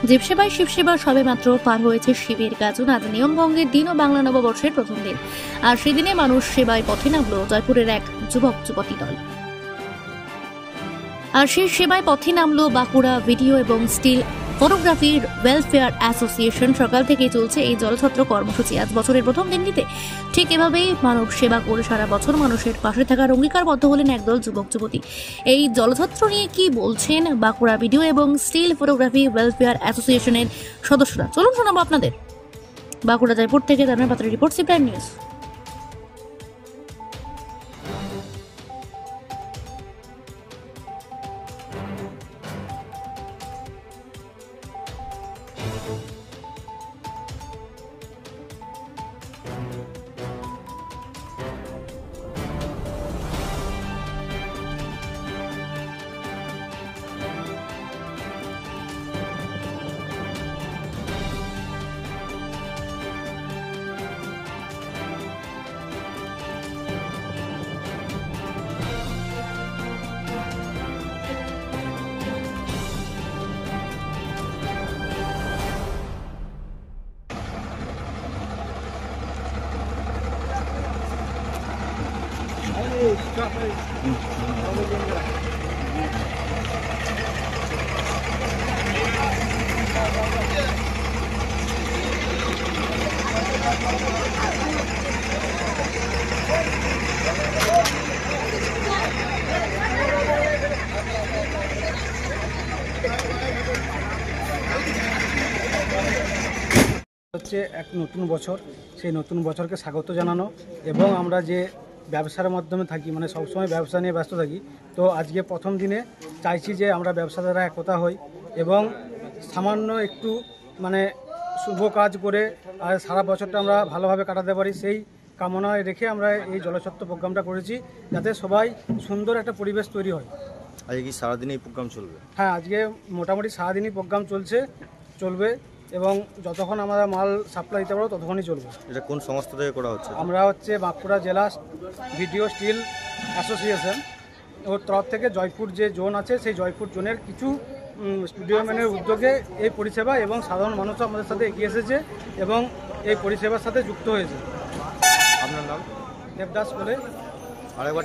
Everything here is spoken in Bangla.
জীবসেবায় শিবসেবা সবে মাত্র পার হয়েছে শিবের গাজন। আজ নিয়মভঙ্গের দিন ও বাংলা নববর্ষের প্রথম দিন, আর সেদিনে মানুষ সেবায় পথে নামল জয়পুরের এক যুবক যুবতী দল। আর সেই সেবায় পথে নামলো বাঁকুড়া ভিডিও এবং স্টিল ফটোগ্রাফির ওয়েলফেয়ার অ্যাসোসিয়েশন। সকাল থেকেই চলছে এই জলছত্র কর্মসূচি। আজ বছরের প্রথম দিনটিতে ঠিক এভাবেই মানব সেবা করে সারা বছর মানুষের পাশে থাকার অঙ্গীকারবদ্ধ হলেন একদল যুবক যুবতী। এই জলছত্র নিয়ে কি বলছেন বাঁকুড়া ভিডিও এবং স্টিল ফটোগ্রাফি ওয়েলফেয়ার অ্যাসোসিয়েশনের সদস্যরা, চলুন শোনাবো আপনাদের। বাঁকুড়া জয়পুর থেকে তাদের পাত্রের রিপোর্ট, সি প্রাইম নিউজ। হচ্ছে এক নতুন বছর, সেই নতুন বছরকে স্বাগত জানানো এবং আমরা যে ব্যবসার মাধ্যমে থাকি, মানে সবসময় ব্যবসা নিয়ে ব্যস্ত থাকি, তো আজকে প্রথম দিনে চাইছি যে আমরা ব্যবসাদাররা একতা হই এবং সামান্য একটু মানে শুভ কাজ করে আর সারা বছরটা আমরা ভালোভাবে কাটাতে পারি, সেই কামনায় রেখে আমরা এই জলছত্র প্রোগ্রামটা করেছি, যাতে সবাই সুন্দর একটা পরিবেশ তৈরি হয়। আজকে কি সারাদিনই প্রোগ্রাম চলবে? হ্যাঁ, আজকে মোটামুটি সারাদিনই প্রোগ্রাম চলবে এবং যতক্ষণ আমরা মাল সাপ্লাই দিতে পারবো ততক্ষণই চলবে। এটা কোন সংস্থা থেকে করা হচ্ছে? আমরা হচ্ছে বাঁকুড়া জেলা ভিডিও স্টিল অ্যাসোসিয়েশন, ওর তরফ থেকে জয়পুর যে জোন আছে সেই জয়পুর জোনের কিছু স্টুডিও ম্যানের উদ্যোগে এই পরিষেবা এবং সাধারণ মানুষও আমাদের সাথে এগিয়ে এসেছে এবং এই পরিষেবার সাথে যুক্ত হয়েছে। আপনার নাম? দেবদাস বলে। আরেকবার